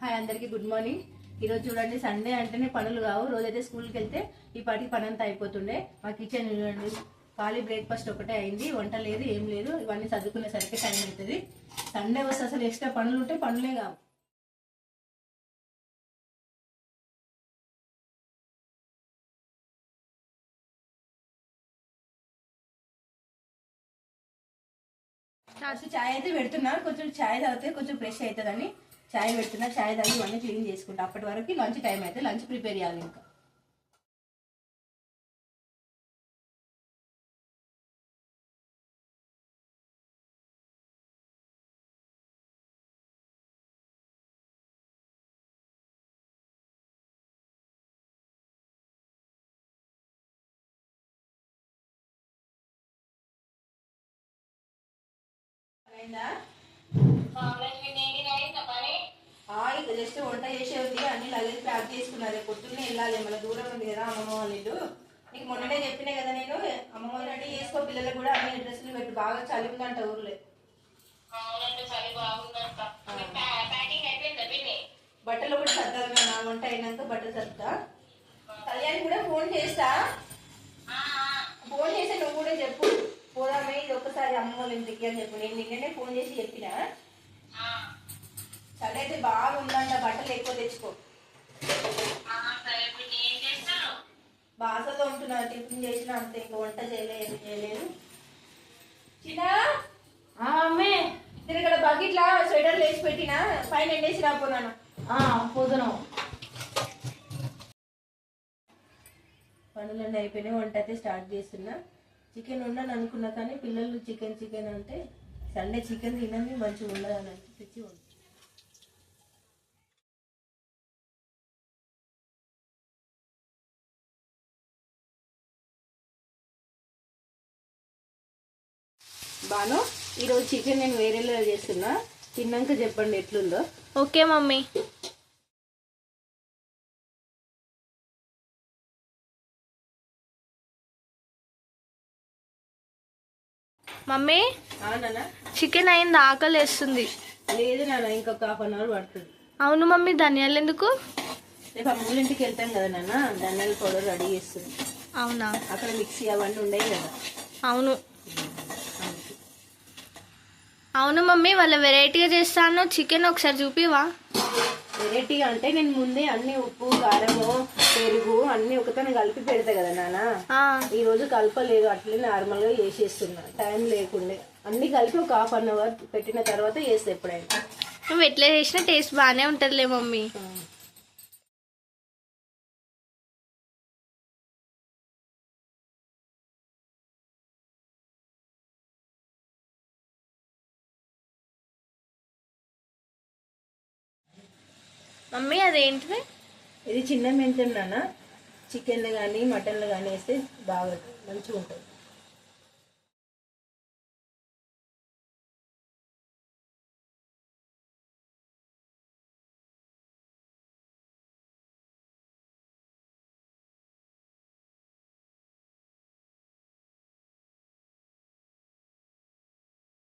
Hi అందరికీ good morning. ఈరోజు చూడండి, సండే అంటేనే పనులు కావు. రోజైతే స్కూల్కి వెళ్తే ఈ పాటికి పని అంతా అయిపోతుండే. మా కిచెన్ చూడండి, ఖాళీ బ్రేక్ఫాస్ట్ ఒకటే అయింది, వంట లేదు, ఏం లేదు. ఇవన్నీ చదువుకునేసరికి టైం అవుతుంది. సండే వస్తే అసలు ఎక్స్ట్రా పనులు ఉంటే పనులే కావు. చాయ్ అయితే పెడుతున్నా, కొంచెం చాయ్ తాగితే కొంచెం ఫ్రెష్ అవుతుందని చాయ్ పెడుతున్నా. చాయ్ తాగి ఇవన్నీ క్లీన్ చేసుకుంటా. అప్పటి వరకు లంచ్ టైం అయితే లంచ్ ప్రిపేర్ చేయాలి. ఇంకా ఇక జస్ట్ వంట చేసే ఉంది, అన్ని లగేజ్ ప్యాక్ చేసుకున్నారు. పొద్దున్నే వెళ్ళాలి, మన దూరం ఉంది కదా అమ్మమ్మ వాళ్ళ ఇల్లు. నీకు మొన్ననే చెప్పినా కదా నేను, అమ్మమ్మ వాళ్ళు రెడీ చేసుకో, పిల్లలు కూడా అన్ని డ్రెస్సులు పెట్టు, బాగా చలి ఉందంట ఊర్లో. బట్టలు కూడా సర్దాలి, నా వంట అయినాక బట్టలు సర్దా. కళ్యాణ్ కూడా ఫోన్ చేస్తా, ఫోన్ చేసి నువ్వు కూడా చెప్పు, పోదామే ఇది ఒక్కసారి అమ్మ వాళ్ళ ఇంటికి అని చెప్పు. నేను నిన్ననే ఫోన్ చేసి చెప్పిన. చలి అయితే బాగా ఉందంట, బట్టలు ఎక్కువ తెచ్చుకో. బాసలో ఉంటున్నా, టిఫిన్ చేసిన అంతే, ఇంకా వంట చేయలేదు. చిన్న అమ్మే నేను ఇక్కడ బకెట్లా స్వెటర్ వేసి పెట్టినా, పైన ఎండేసి రాపోనాను. పోతున్నావు. పనులన్నీ అయిపోయినాయి, వంట అయితే స్టార్ట్ చేస్తున్నా. చికెన్ ఉండని అనుకున్నా, కానీ పిల్లలు చికెన్ అంటే సండే చికెన్ తినని మంచిగా ఉండదు అని తెచ్చి వండు. బాను, ఈరోజు చికెన్ నేను వేరేలా చేస్తున్నా, తిన్నాక చెప్పండి ఎట్లుందో. Okay mummy. మమ్మీ నాన్న చికెన్ అయింది, ఆకలి వేస్తుంది. లేదు నాన్న, ఇంకొక హాఫ్ అన్ అవర్ పడుతుంది. అవును మమ్మీ, ధనియాలు ఎందుకు? రేపు అమ్మూళ్ళ ఇంటికి వెళ్తాం కదా నాన్న, ధనియాల పౌడర్ రెడీ చేస్తుంది. అవునా? అక్కడ మిక్సీ అవన్నీ ఉండవు కదా. అవును అవును మమ్మీ, వాళ్ళ వెరైటీగా చేస్తాను చికెన్, ఒకసారి చూపివా? వెరైటీగా అంటే నేను ముందే అన్ని ఉప్పు, కారము, పెరుగు అన్ని ఒకతోనే కలిపి పెడతా కదా నాన్న. ఈ రోజు కలపలేదు, అట్లే నార్మల్ గా చేసేస్తున్నా, టైం లేకుండే. అన్ని కలిపి ఒక హాఫ్ అన్ అవర్ పెట్టిన తర్వాత చేస్తా ఎప్పుడైనా. నువ్వు ఎట్లా చేసినా టేస్ట్ బాగానే ఉంటుందిలే మమ్మీ. మమ్మీ అదేంటిది? ఇది చిన్న మెంతం నాన్న, చికెన్లు కానీ మటన్లు కానీ వేస్తే బాగా మంచిగా ఉంటుంది.